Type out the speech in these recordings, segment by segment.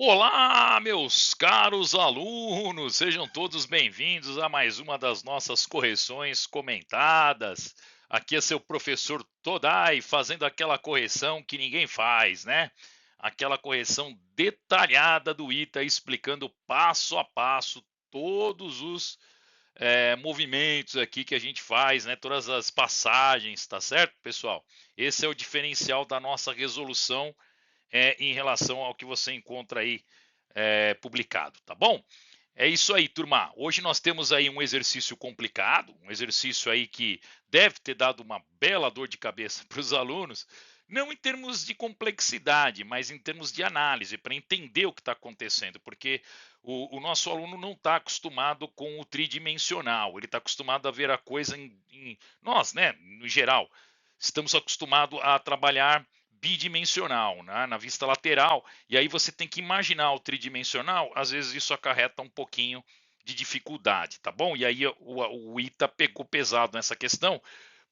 Olá, meus caros alunos, sejam todos bem-vindos a mais uma das nossas correções comentadas. Aqui é seu professor Todai fazendo aquela correção que ninguém faz, né? Aquela correção detalhada do ITA, explicando passo a passo todos os movimentos aqui que a gente faz, né? Todas as passagens, tá certo, pessoal? Esse é o diferencial da nossa resolução em relação ao que você encontra aí publicado, tá bom? É isso aí, turma. Hoje nós temos aí um exercício complicado, um exercício aí que deve ter dado uma bela dor de cabeça para os alunos, não em termos de complexidade, mas em termos de análise, para entender o que está acontecendo, porque o nosso aluno não está acostumado com o tridimensional, ele está acostumado a ver a coisa nós, né, no geral, estamos acostumados a trabalhar bidimensional, né, na vista lateral, e aí você tem que imaginar o tridimensional, às vezes isso acarreta um pouquinho de dificuldade, tá bom? E aí o ITA pegou pesado nessa questão,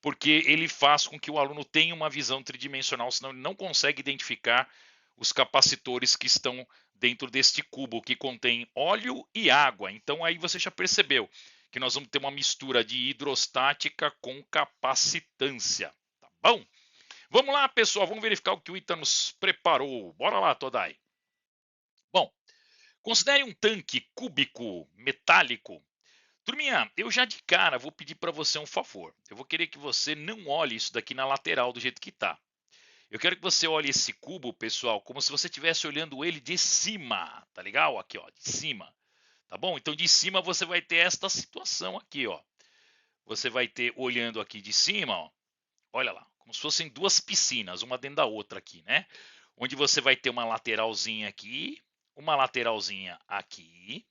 porque ele faz com que o aluno tenha uma visão tridimensional, senão ele não consegue identificar os capacitores que estão dentro deste cubo que contém óleo e água. Então aí você já percebeu que nós vamos ter uma mistura de hidrostática com capacitância, tá bom? Vamos lá, pessoal, vamos verificar o que o ITA nos preparou. Bora lá, Todai. Bom, considere um tanque cúbico metálico. Turminha, eu já de cara vou pedir para você um favor. Eu vou querer que você não olhe isso daqui na lateral do jeito que está. Eu quero que você olhe esse cubo, pessoal, como se você estivesse olhando ele de cima, tá legal? Aqui, ó, de cima, tá bom? Então de cima você vai ter esta situação aqui, ó. Você vai ter olhando aqui de cima, ó. Olha lá, como se fossem duas piscinas, uma dentro da outra aqui, né? Onde você vai ter uma lateralzinha aqui, uma lateralzinha aqui,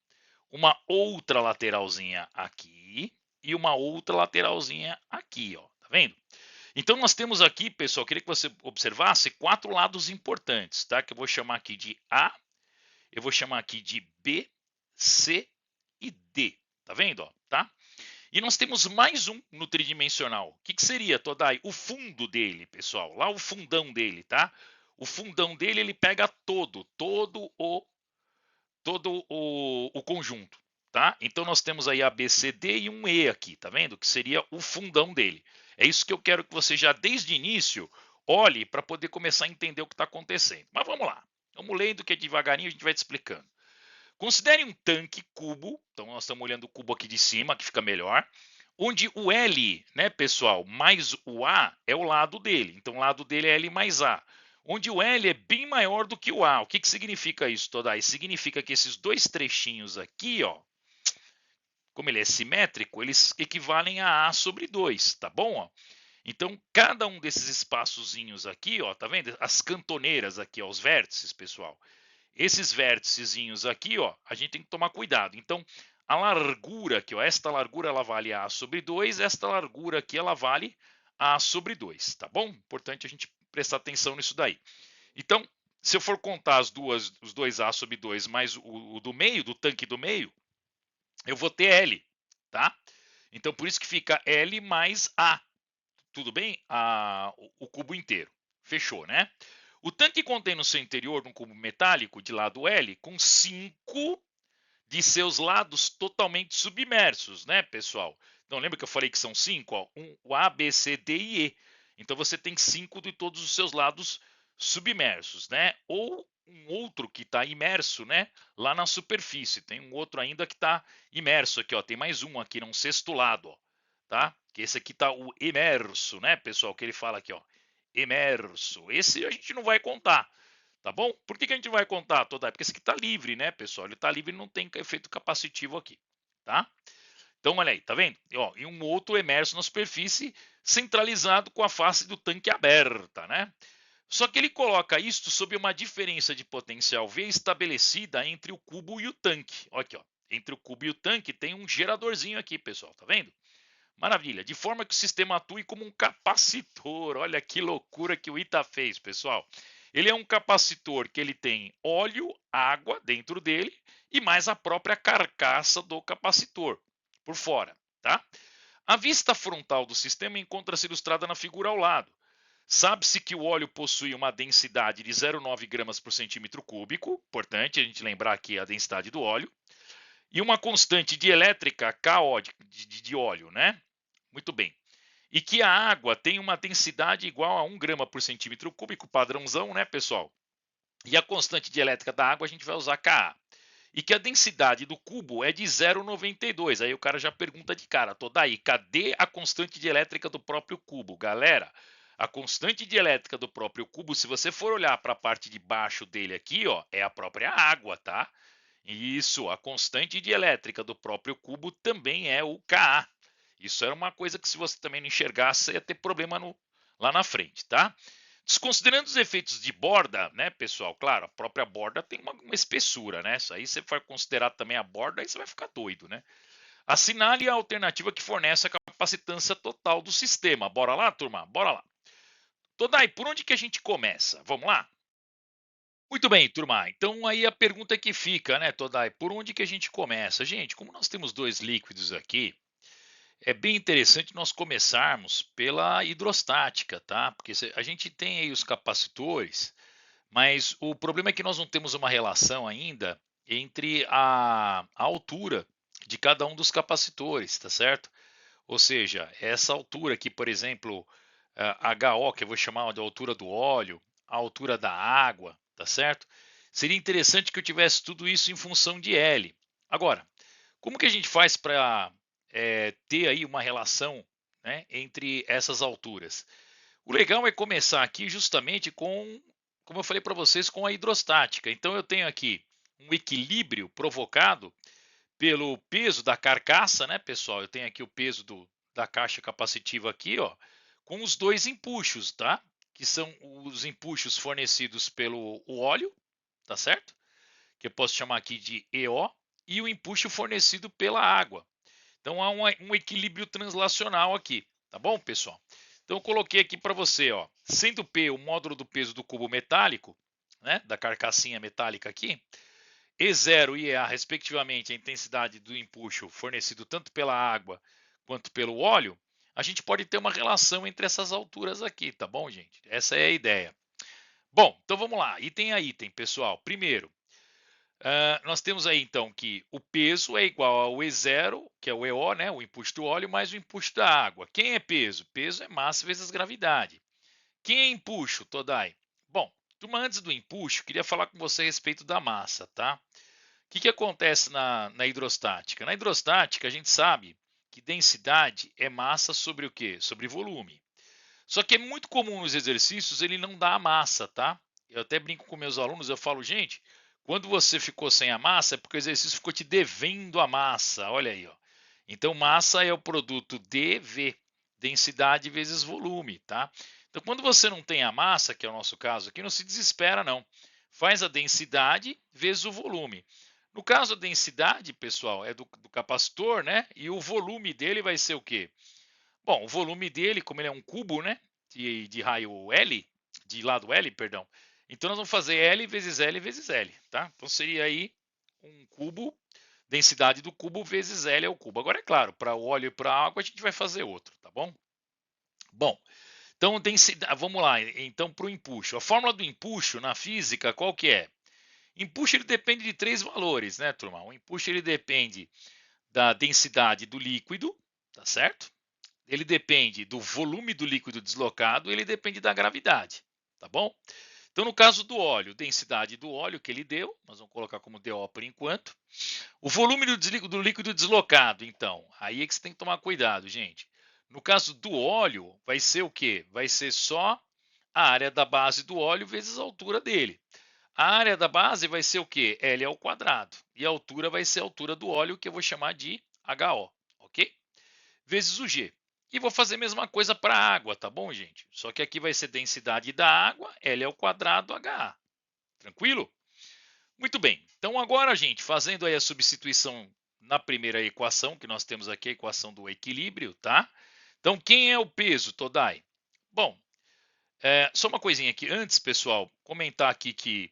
uma outra lateralzinha aqui e uma outra lateralzinha aqui, ó. Tá vendo? Então nós temos aqui, pessoal, queria que você observasse quatro lados importantes, tá? Que eu vou chamar aqui de A, eu vou chamar aqui de B, C e D. Tá vendo, ó? Tá? E nós temos mais um no tridimensional. O que, que seria, Todai? O fundo dele, pessoal. Lá o fundão dele, tá? O fundão dele ele pega todo o conjunto, tá? Então nós temos aí A, B, C, D e um E aqui, tá vendo? Que seria o fundão dele. É isso que eu quero que você já desde o início olhe para poder começar a entender o que está acontecendo. Mas vamos lá. Vamos lendo que devagarinho a gente vai te explicando. Considere um tanque cubo, então nós estamos olhando o cubo aqui de cima, que fica melhor, onde o L, né, pessoal, mais o A é o lado dele. Então o lado dele é L mais A. Onde o L é bem maior do que o A. O que, que significa isso, Todai? Significa que esses dois trechinhos aqui, ó, como ele é simétrico, eles equivalem a A sobre 2, tá bom? Ó? Então, cada um desses espaçozinhos aqui, ó, tá vendo? As cantoneiras aqui, ó, os vértices, pessoal. Esses vérticezinhos aqui, ó, a gente tem que tomar cuidado. Então, a largura aqui, ó, esta largura ela vale A sobre 2, esta largura aqui ela vale A sobre 2, tá bom? Importante a gente prestar atenção nisso daí. Então, se eu for contar os dois A sobre 2 mais o do meio, do tanque do meio, eu vou ter L, tá? Então, por isso que fica L mais A, tudo bem? O cubo inteiro. Fechou, né? O tanque contém no seu interior um cubo metálico de lado L com 5 de seus lados totalmente submersos, né, pessoal? Então lembra que eu falei que são 5? O A, B, C, D e E. Então você tem 5 de todos os seus lados submersos, né? Ou um outro que está imerso, né? Lá na superfície. Tem um outro ainda que está imerso aqui, ó. Tem mais um aqui, num sexto lado, ó, tá? Que esse aqui está o imerso, né, pessoal? Que ele fala aqui, ó. Imerso. Esse a gente não vai contar, tá bom? Por que a gente vai contar toda? Porque esse aqui está livre, né, pessoal? Ele está livre e não tem efeito capacitivo aqui, tá? Então, olha aí, tá vendo? E um outro emerso na superfície, centralizado com a face do tanque aberta, né? Só que ele coloca isto sob uma diferença de potencial V estabelecida entre o cubo e o tanque. Olha aqui, ó. Entre o cubo e o tanque tem um geradorzinho aqui, pessoal, tá vendo? Maravilha, de forma que o sistema atue como um capacitor. Olha que loucura que o ITA fez, pessoal. Ele é um capacitor que ele tem óleo, água dentro dele e mais a própria carcaça do capacitor por fora, tá? A vista frontal do sistema encontra-se ilustrada na figura ao lado. Sabe-se que o óleo possui uma densidade de 0,9 gramas por centímetro cúbico, importante a gente lembrar aqui a densidade do óleo, e uma constante dielétrica KO de óleo, né? Muito bem. E que a água tem uma densidade igual a 1 grama por centímetro cúbico, padrãozão, né, pessoal? E a constante dielétrica da água a gente vai usar Ka. E que a densidade do cubo é de 0,92. Aí o cara já pergunta de cara, Todai, cadê a constante dielétrica do próprio cubo? Galera, a constante dielétrica do próprio cubo, se você for olhar para a parte de baixo dele aqui, ó, é a própria água, tá? Isso, a constante dielétrica do próprio cubo também é o Ka. Isso era uma coisa que se você também não enxergasse, ia ter problema lá na frente, tá? Desconsiderando os efeitos de borda, né, pessoal? Claro, a própria borda tem uma espessura, né? Isso aí você vai considerar também a borda, aí você vai ficar doido, né? Assinale a alternativa que fornece a capacitância total do sistema. Bora lá, turma? Bora lá. Todai, por onde que a gente começa? Vamos lá? Muito bem, turma. Então aí a pergunta que fica, né, Todai? Por onde que a gente começa? Gente, como nós temos dois líquidos aqui, é bem interessante nós começarmos pela hidrostática, tá? Porque a gente tem aí os capacitores, mas o problema é que nós não temos uma relação ainda entre a altura de cada um dos capacitores, tá certo? Ou seja, essa altura aqui, por exemplo, HO, que eu vou chamar de altura do óleo, a altura da água, tá certo? Seria interessante que eu tivesse tudo isso em função de L. Agora, como que a gente faz para ter aí uma relação, né, entre essas alturas? O legal é começar aqui justamente com, como eu falei para vocês, com a hidrostática. Então eu tenho aqui um equilíbrio provocado pelo peso da carcaça, né, pessoal? Eu tenho aqui o peso da caixa capacitiva aqui, ó, com os dois empuxos, tá? Que são os empuxos fornecidos pelo óleo, tá certo? Que eu posso chamar aqui de EO, e o empuxo fornecido pela água. Então há um equilíbrio translacional aqui, tá bom, pessoal? Então eu coloquei aqui para você, ó, sendo P o módulo do peso do cubo metálico, né, da carcassinha metálica aqui, E0 e EA, respectivamente, a intensidade do empuxo fornecido tanto pela água quanto pelo óleo, a gente pode ter uma relação entre essas alturas aqui, tá bom, gente? Essa é a ideia. Bom, então vamos lá, item a item, pessoal. Primeiro, nós temos aí então que o peso é igual ao E0, que é o EO, né, o empuxo do óleo, mais o empuxo da água. Quem é peso? Peso é massa vezes gravidade. Quem é empuxo, Todai? Bom, turma, antes do empuxo, queria falar com você a respeito da massa, tá? O que acontece na hidrostática? Na hidrostática, a gente sabe que densidade é massa sobre o quê? Sobre volume. Só que é muito comum nos exercícios ele não dar a massa, tá? Eu até brinco com meus alunos, eu falo, gente, quando você ficou sem a massa é porque o exercício ficou te devendo a massa. Olha aí, ó. Então, massa é o produto dV, densidade vezes volume, tá? Então, quando você não tem a massa, que é o nosso caso aqui, não se desespera, não. Faz a densidade vezes o volume. No caso, a densidade, pessoal, é do capacitor, né? E o volume dele vai ser o quê? Bom, o volume dele, como ele é um cubo, né? De raio L, de lado L, perdão. Então nós vamos fazer L vezes L vezes L, tá? Então seria aí um cubo, densidade do cubo vezes L é o cubo. Agora é claro, para o óleo e para a água a gente vai fazer outro, tá bom? Bom, então densidade, vamos lá. Então para o empuxo, a fórmula do empuxo na física qual que é? Empuxo ele depende de três valores, né, turma? O empuxo ele depende da densidade do líquido, tá certo? Ele depende do volume do líquido deslocado, ele depende da gravidade, tá bom? Então, no caso do óleo, densidade do óleo que ele deu, nós vamos colocar como DO por enquanto. O volume do líquido deslocado, então, aí é que você tem que tomar cuidado, gente. No caso do óleo, vai ser o quê? Vai ser só a área da base do óleo vezes a altura dele. A área da base vai ser o quê? L ao quadrado. E a altura vai ser a altura do óleo, que eu vou chamar de HO, ok? Vezes o G. E vou fazer a mesma coisa para a água, tá bom, gente? Só que aqui vai ser densidade da água, L ao quadrado, HA. Tranquilo? Muito bem. Então agora, gente, fazendo aí a substituição na primeira equação, que nós temos aqui a equação do equilíbrio, tá? Então, quem é o peso, Todai? Bom, só uma coisinha aqui. Antes, pessoal, comentar aqui que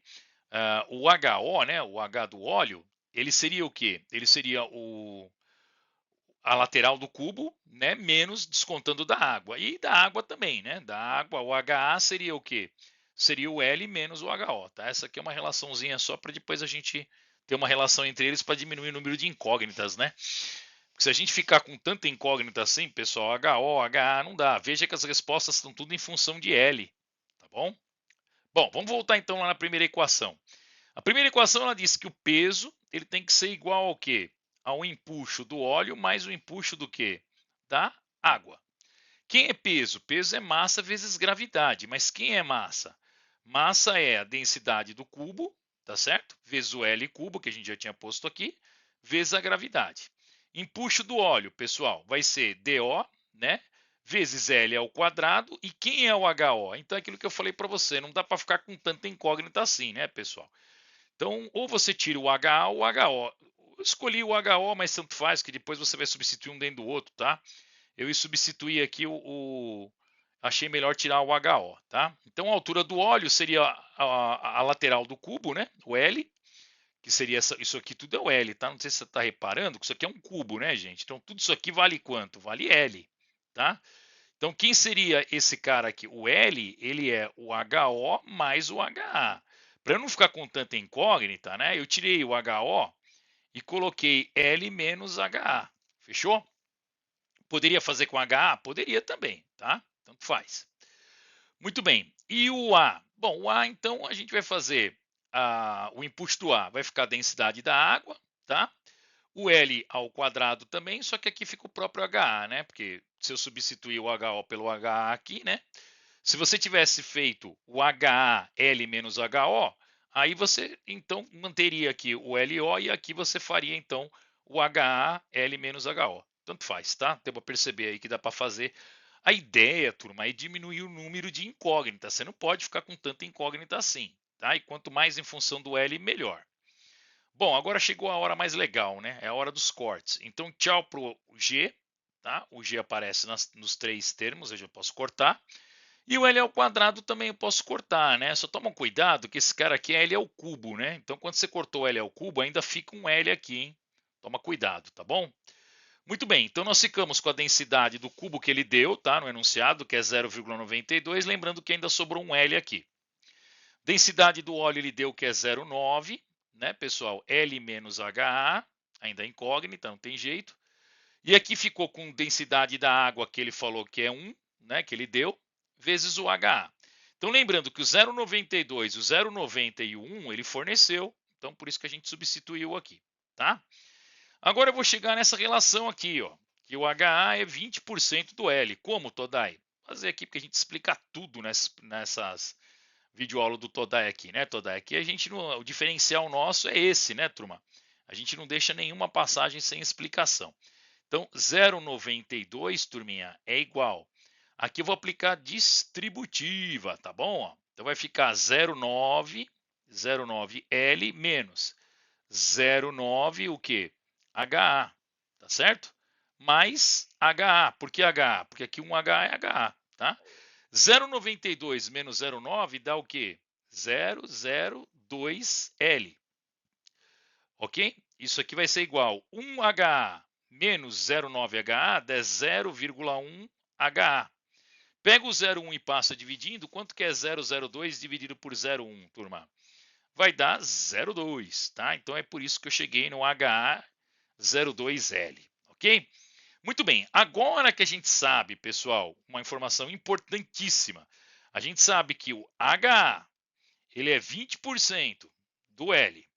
o HO, né, o H do óleo, ele seria o quê? Ele seria a lateral do cubo, né, menos descontando da água. E da água também, né? Da água, o HA seria o quê? Seria o L menos o HO, tá? Essa aqui é uma relaçãozinha só para depois a gente ter uma relação entre eles para diminuir o número de incógnitas, né? Porque se a gente ficar com tanta incógnita assim, pessoal, HO, HA, não dá. Veja que as respostas estão tudo em função de L, tá bom? Bom, vamos voltar então lá na primeira equação. A primeira equação ela diz que o peso ele tem que ser igual ao quê? Ao empuxo do óleo mais o empuxo do quê? Da água. Quem é peso? Peso é massa vezes gravidade. Mas quem é massa? Massa é a densidade do cubo, tá certo? Vezes o L cubo, que a gente já tinha posto aqui, vezes a gravidade. Empuxo do óleo, pessoal, vai ser DO, né? Vezes L ao quadrado. E quem é o HO? Então, é aquilo que eu falei para você, não dá para ficar com tanta incógnita assim, né, pessoal? Então, ou você tira o HA ou o HO. Eu escolhi o HO, mas tanto faz, que depois você vai substituir um dentro do outro, tá? Eu ia substituir aqui achei melhor tirar o HO, tá? Então, a altura do óleo seria a lateral do cubo, né? O L, que seria isso aqui tudo é o L, tá? Não sei se você está reparando, que isso aqui é um cubo, né, gente? Então, tudo isso aqui vale quanto? Vale L, tá? Então, quem seria esse cara aqui? O L, ele é o HO mais o HA. Para eu não ficar com tanta incógnita, né? Eu tirei o HO e coloquei L menos HA. Fechou? Poderia fazer com HA? Poderia também, tá? Tanto faz. Muito bem. E o A? Bom, o A, então, a gente vai fazer o input do A. Vai ficar a densidade da água, tá? O L ao quadrado também, só que aqui fica o próprio HA, né? Porque se eu substituir o HO pelo HA aqui, né? Se você tivesse feito o HA L menos HO, aí você então manteria aqui o LO e aqui você faria então o HA L menos HO. Tanto faz, tá? Deu para perceber aí que dá para fazer. A ideia, turma, é diminuir o número de incógnitas. Você não pode ficar com tanta incógnita assim, tá? E quanto mais em função do L, melhor. Bom, agora chegou a hora mais legal, né? É a hora dos cortes. Então, tchau pro G, tá? O G aparece nos três termos, eu já posso cortar. E o L ao quadrado também eu posso cortar, né? Só toma cuidado que esse cara aqui é L ao cubo, né? Então, quando você cortou o L ao cubo, ainda fica um L aqui, hein? Toma cuidado, tá bom? Muito bem, então nós ficamos com a densidade do cubo que ele deu, tá? No enunciado, que é 0,92, lembrando que ainda sobrou um L aqui. Densidade do óleo ele deu que é 0,9, né, pessoal? L menos HA, ainda é incógnita, não tem jeito. E aqui ficou com densidade da água que ele falou que é 1, né, que ele deu, vezes o HA. Então, lembrando que o 0,92 e o 0,90 e o 1 ele forneceu, então por isso que a gente substituiu aqui, tá? Agora eu vou chegar nessa relação aqui, ó, que o HA é 20% do L. Como, Todai? Vou fazer aqui porque a gente explica tudo nessas videoaula do Todai aqui, né, Todai? Aqui a gente o diferencial nosso é esse, né, turma? A gente não deixa nenhuma passagem sem explicação. Então, 0,92, turminha, é igual. Aqui eu vou aplicar distributiva, tá bom? Então vai ficar 0,9L menos 0,9 o quê? HA, tá certo? Mais HA. Por que HA? Porque aqui um H é HA, tá? 0,92 menos 0,9 dá o quê? 0,02L. Ok? Isso aqui vai ser igual 1HA menos 0,9HA dá 0,1HA. Pega o 0,1 e passa dividindo. Quanto que é 0,02 dividido por 0,1, turma? Vai dar 0,2, tá? Então é por isso que eu cheguei no HA 02L, ok? Muito bem, agora que a gente sabe, pessoal, uma informação importantíssima. A gente sabe que o HA ele é 20% do L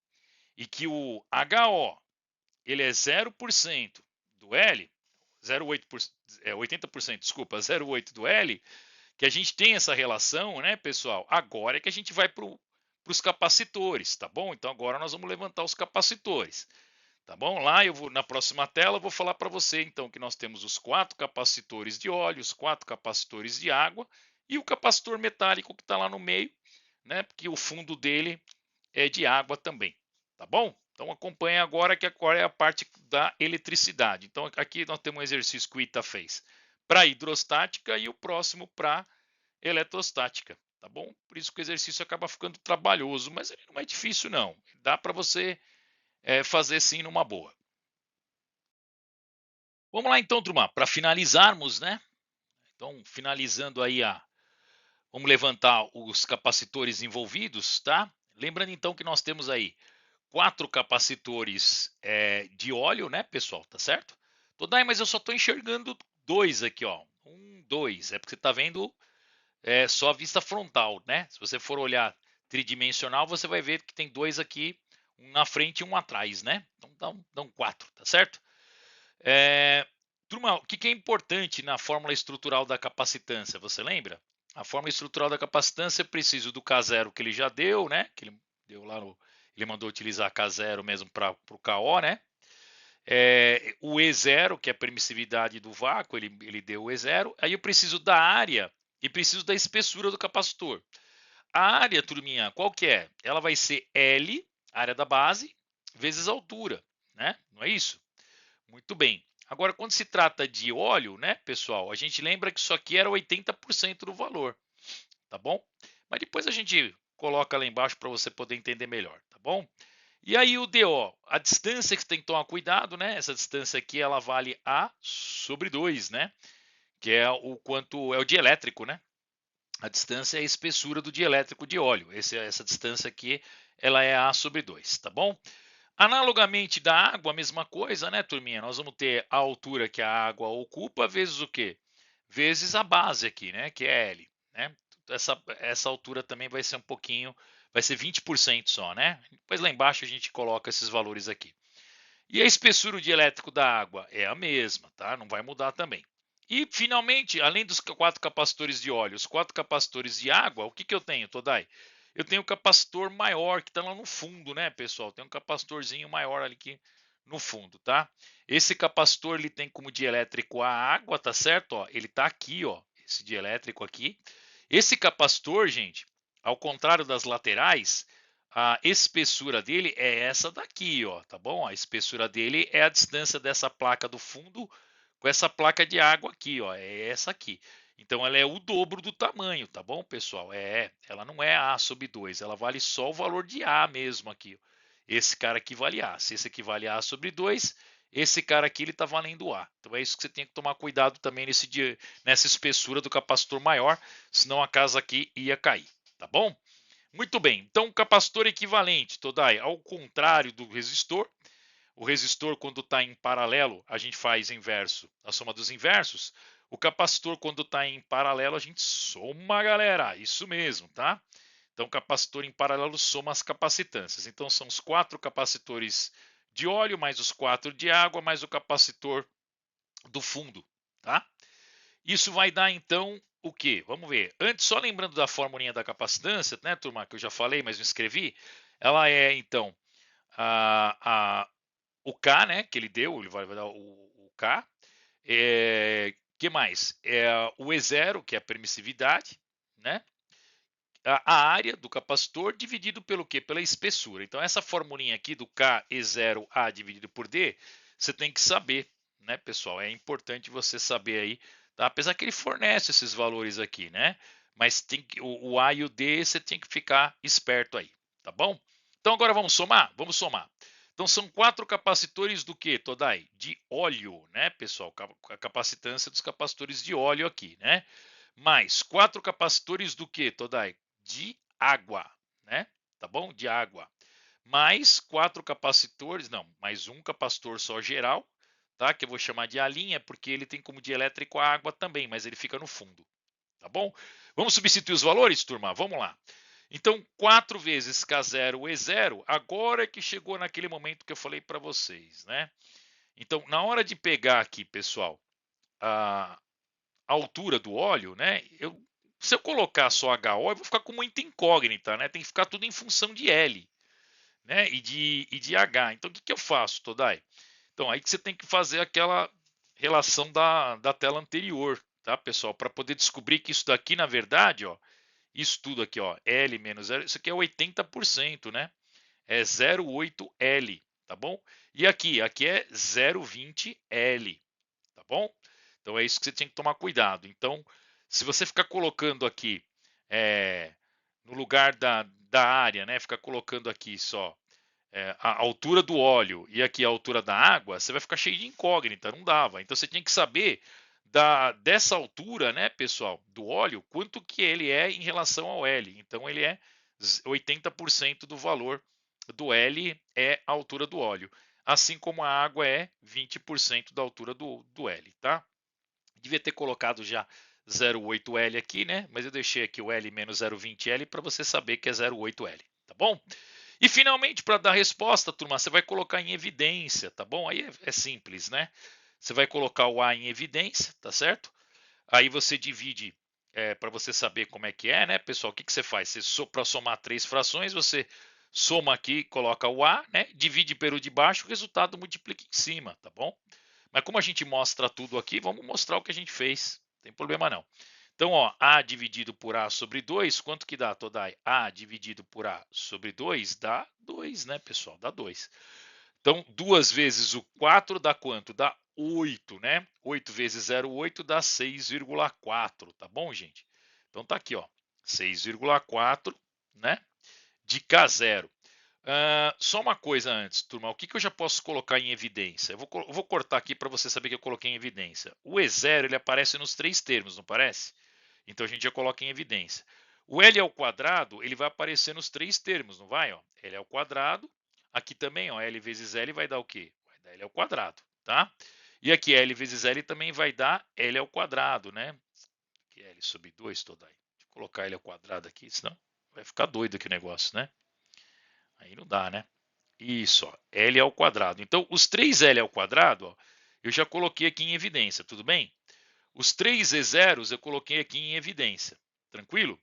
e que o HO ele é 0% do L, 0,8%, 80%, desculpa, 0,8% do L, que a gente tem essa relação, né, pessoal? Agora é que a gente vai para os capacitores, tá bom? Então agora nós vamos levantar os capacitores. Tá bom? Lá eu vou na próxima tela eu vou falar para você então que nós temos os 4 capacitores de óleo, os 4 capacitores de água e o capacitor metálico que está lá no meio, né? Porque o fundo dele é de água também, tá bom? Então acompanhe agora que agora é a parte da eletricidade. Então aqui nós temos um exercício que o Ita fez para hidrostática e o próximo para eletrostática, tá bom? Por isso que o exercício acaba ficando trabalhoso, mas ele não é difícil não. Dá para você fazer sim numa boa. Vamos lá então, turma, para finalizarmos, né? Então, finalizando aí vamos levantar os capacitores envolvidos, tá? Lembrando então que nós temos aí 4 capacitores, de óleo, né, pessoal, tá certo? Todai, mas eu só estou enxergando 2 aqui, ó. 1, 2, é porque você está vendo só a vista frontal, né? Se você for olhar tridimensional, você vai ver que tem 2 aqui, um na frente e um atrás, né? Então dão 4, tá certo? Turma, o que é importante na fórmula estrutural da capacitância? Você lembra? A fórmula estrutural da capacitância, eu preciso do K0 que ele já deu, né? Que ele deu lá ele mandou utilizar K0 mesmo para o KO, né? O E0, que é a permissividade do vácuo, ele deu o E0. Aí eu preciso da área e preciso da espessura do capacitor. A área, turminha, qual que é? Ela vai ser L, área da base, vezes a altura, né? Não é isso? Muito bem. Agora, quando se trata de óleo, né, pessoal, a gente lembra que isso aqui era 80% do valor, tá bom? Mas depois a gente coloca lá embaixo para você poder entender melhor, tá bom? E aí o DO, a distância que você tem que tomar cuidado, né? Essa distância aqui, ela vale A sobre 2, né? Que é o quanto é o dielétrico, né? A distância é a espessura do dielétrico de óleo. Essa distância aqui, ela é A sobre 2, tá bom? Analogamente da água, a mesma coisa, né, turminha? Nós vamos ter a altura que a água ocupa vezes o quê? Vezes a base aqui, né? Que é L, né? Essa altura também vai ser um pouquinho, vai ser 20% só, né? Depois lá embaixo a gente coloca esses valores aqui. E a espessura dielétrico da água é a mesma, tá? Não vai mudar também. E finalmente, além dos 4 capacitores de óleo, os 4 capacitores de água, o que eu tenho, Todai? Eu tenho um capacitor maior que está lá no fundo, né, pessoal? Tem um capacitorzinho maior ali aqui no fundo, tá? Esse capacitor ele tem como dielétrico a água, tá certo? Ó, ele tá aqui, ó, esse dielétrico aqui. Esse capacitor, gente, ao contrário das laterais, a espessura dele é essa daqui, ó, tá bom? A espessura dele é a distância dessa placa do fundo com essa placa de água aqui, ó, é essa aqui. Então ela é o dobro do tamanho, tá bom, pessoal? Ela não é A sobre 2, ela vale só o valor de A mesmo aqui. Ó. Esse cara aqui vale A. Se esse aqui vale A sobre 2, esse cara aqui ele tá valendo A. Então é isso que você tem que tomar cuidado também nessa espessura do capacitor maior, senão a casa aqui ia cair, tá bom? Muito bem, então o capacitor equivalente, Todai, ao contrário do resistor, o resistor quando está em paralelo, a gente faz inverso, a soma dos inversos. O capacitor quando está em paralelo, a gente soma, galera, isso mesmo, tá? Então o capacitor em paralelo soma as capacitâncias. Então são os 4 capacitores de óleo, mais os 4 de água, mais o capacitor do fundo, tá? Isso vai dar então o quê? Vamos ver. Antes, só lembrando da formulinha da capacitância, né, turma, que eu já falei, mas não escrevi. Ela é então o K, né, que ele deu, ele vai dar o K. Que mais? O E0, que é a permissividade, né? A área do capacitor dividido pelo quê? Pela espessura. Então, essa formulinha aqui do K E0A dividido por D, você tem que saber, né, pessoal? É importante você saber aí, tá? Apesar que ele fornece esses valores aqui, né? Mas o A e o D você tem que ficar esperto aí, tá bom? Então, agora vamos somar? Vamos somar. Então, são 4 capacitores do que, Todai? De óleo, né, pessoal? A capacitância dos capacitores de óleo aqui, né? Mais 4 capacitores do que, Todai? De água, né? Tá bom? De água. Mais 4 capacitores, não, mais um capacitor só geral, tá? Que eu vou chamar de A', porque ele tem como dielétrico a água também, mas ele fica no fundo, tá bom? Vamos substituir os valores, turma? Vamos lá. Então, 4 vezes K0 E0, agora é que chegou naquele momento que eu falei para vocês, né? Então, na hora de pegar aqui, pessoal, a altura do óleo, né? Se eu colocar só HO, eu vou ficar com muita incógnita, né? Tem que ficar tudo em função de L, né? E de H. Então, o que eu faço, Todai? Então, aí que você tem que fazer aquela relação da tela anterior, tá, pessoal? Para poder descobrir que isso daqui, na verdade, ó, isso tudo aqui, ó, L menos L, isso aqui é 80%, né? É 0,8L, tá bom? E aqui é 0,20L, tá bom? Então é isso que você tem que tomar cuidado. Então, se você ficar colocando aqui no lugar da área, né? Ficar colocando aqui só a altura do óleo e aqui a altura da água, você vai ficar cheio de incógnita, não dava. Então você tinha que saber dessa altura, né, pessoal, do óleo, quanto que ele é em relação ao L. Então ele é 80% do valor do L é a altura do óleo, assim como a água é 20% da altura do L, tá? Devia ter colocado já 0,8L aqui, né? Mas eu deixei aqui o L menos 0,20L para você saber que é 0,8L, tá bom? E finalmente, para dar resposta, turma, você vai colocar em evidência, tá bom? Aí é simples, né? Você vai colocar o A em evidência, tá certo? Aí você divide para você saber como é que é, né, pessoal? O que você faz? Para somar 3 frações, você soma aqui, coloca o A, né? Divide pelo de baixo, o resultado multiplica em cima, tá bom? Mas como a gente mostra tudo aqui, vamos mostrar o que a gente fez. Não tem problema não. Então, ó, A dividido por A sobre 2, quanto que dá, Todai? A dividido por A sobre 2 dá 2, né, pessoal? Dá 2. Então, 2 vezes o 4 dá quanto? Dá 8, né? 8 vezes 0,8 dá 6,4, tá bom, gente? Então, tá aqui, ó, 6,4, né? De K0. Só uma coisa antes, turma. O que eu já posso colocar em evidência? Eu vou cortar aqui para você saber que eu coloquei em evidência. O E0 ele aparece nos 3 termos, não parece? Então a gente já coloca em evidência. O L ao quadrado ele vai aparecer nos 3 termos, não vai? Ó? L ao quadrado. Aqui também, ó, L vezes L vai dar o quê? Vai dar L ao quadrado, tá? E aqui L vezes L também vai dar L ao quadrado, né? Aqui L sobre 2 toda aí. Deixa eu colocar L ao quadrado aqui, senão vai ficar doido aqui o negócio, né? Aí não dá, né? Isso, ó, L ao quadrado. Então, os 3L ao quadrado, ó, eu já coloquei aqui em evidência, tudo bem? Os 3 E0s eu coloquei aqui em evidência, tranquilo?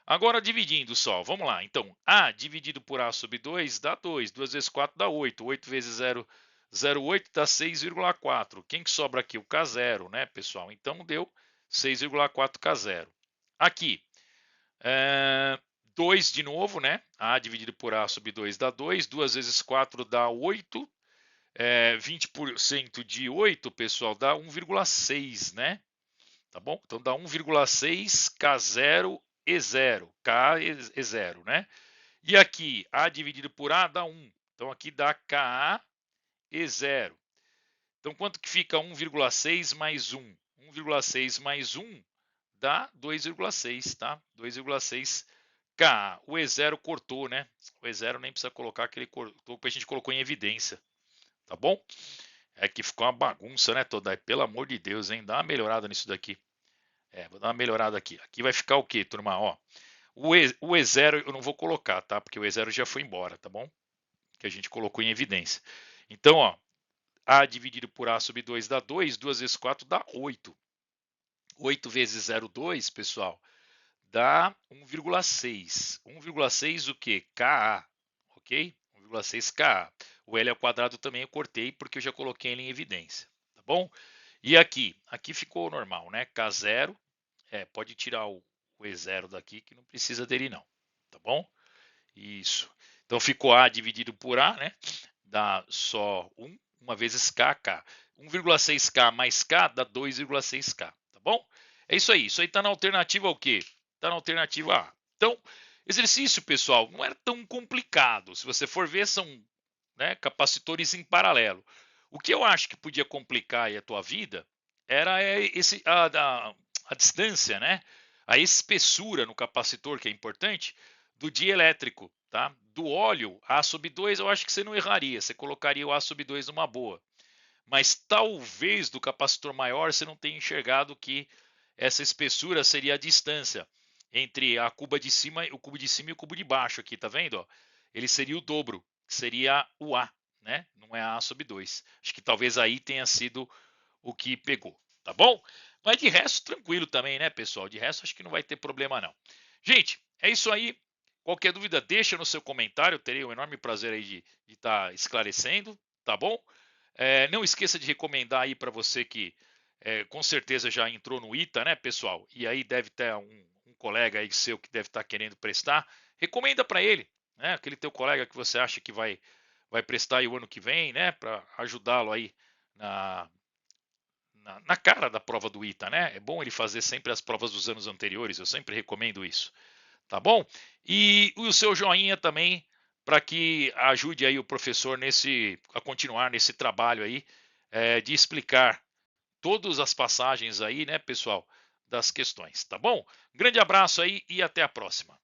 Agora, dividindo só, vamos lá. Então, A dividido por A sobre 2 dá 2. 2 vezes 4 dá 8. 8 vezes 0, 0,8 dá 6,4. Quem que sobra aqui? O K0, né, pessoal? Então, deu 6,4 K0. Aqui, 2 de novo, né? A dividido por A sobre 2 dá 2. 2 vezes 4 dá 8. 20% de 8, pessoal, dá 1,6, né? Tá bom? Então dá 1,6 K0 E0. K E0, né? E aqui, A dividido por A dá 1. Então aqui dá KA E0. Então quanto que fica 1,6 mais 1? 1,6 mais 1 dá 2,6, tá? 2,6 K. O E0 cortou, né? O E0 nem precisa colocar, que ele cortou, porque a gente colocou em evidência, tá bom? É que ficou uma bagunça, né, Todai? Pelo amor de Deus, hein? Dá uma melhorada nisso daqui. Vou dar uma melhorada aqui. Aqui vai ficar o quê, turma? Ó, o E0 eu não vou colocar, tá? Porque o E0 já foi embora, tá bom? Que a gente colocou em evidência. Então, ó, A dividido por A sobre 2 dá 2. 2 vezes 4 dá 8. 8 vezes 0,2, pessoal, dá 1,6. 1,6 o quê? Ka, ok? 1,6 Ka. O L ao quadrado também eu cortei porque eu já coloquei ele em evidência, tá bom? E aqui ficou normal, né? K0, pode tirar o E0 daqui que não precisa dele não, tá bom? Isso. Então ficou A dividido por A, né? Dá só 1, uma vezes K, K. 1,6K mais K dá 2,6K, tá bom? É isso aí. Isso aí está na alternativa ao quê? Está na alternativa A. Então, exercício, pessoal, não era tão complicado. Se você for ver, são, né, capacitores em paralelo. O que eu acho que podia complicar aí a tua vida era a distância, né? A espessura no capacitor, que é importante, do dielétrico, tá? Do óleo, A sobre 2, eu acho que você não erraria. Você colocaria o A sobre 2 numa boa. Mas talvez do capacitor maior você não tenha enxergado que essa espessura seria a distância entre a cuba de cima, o cubo de cima e o cubo de baixo aqui, tá vendo? Ó? Ele seria o dobro, que seria o A, né? Não é A sobre 2. Acho que talvez aí tenha sido o que pegou, tá bom? Mas de resto, tranquilo também, né, pessoal? De resto, acho que não vai ter problema, não. Gente, é isso aí. Qualquer dúvida, deixa no seu comentário. Eu terei um enorme prazer aí de estar esclarecendo, tá bom? Não esqueça de recomendar aí para você que com certeza já entrou no ITA, né, pessoal? E aí deve ter um colega aí seu que deve estar querendo prestar. Recomenda para ele, né? Aquele teu colega que você acha que vai prestar aí o ano que vem, né? Para ajudá-lo aí na, na cara da prova do ITA, né? É bom ele fazer sempre as provas dos anos anteriores, eu sempre recomendo isso, tá bom? E o seu joinha também para que ajude aí o professor a continuar nesse trabalho aí, de explicar todas as passagens aí, né, pessoal, das questões, tá bom? Grande abraço aí e até a próxima.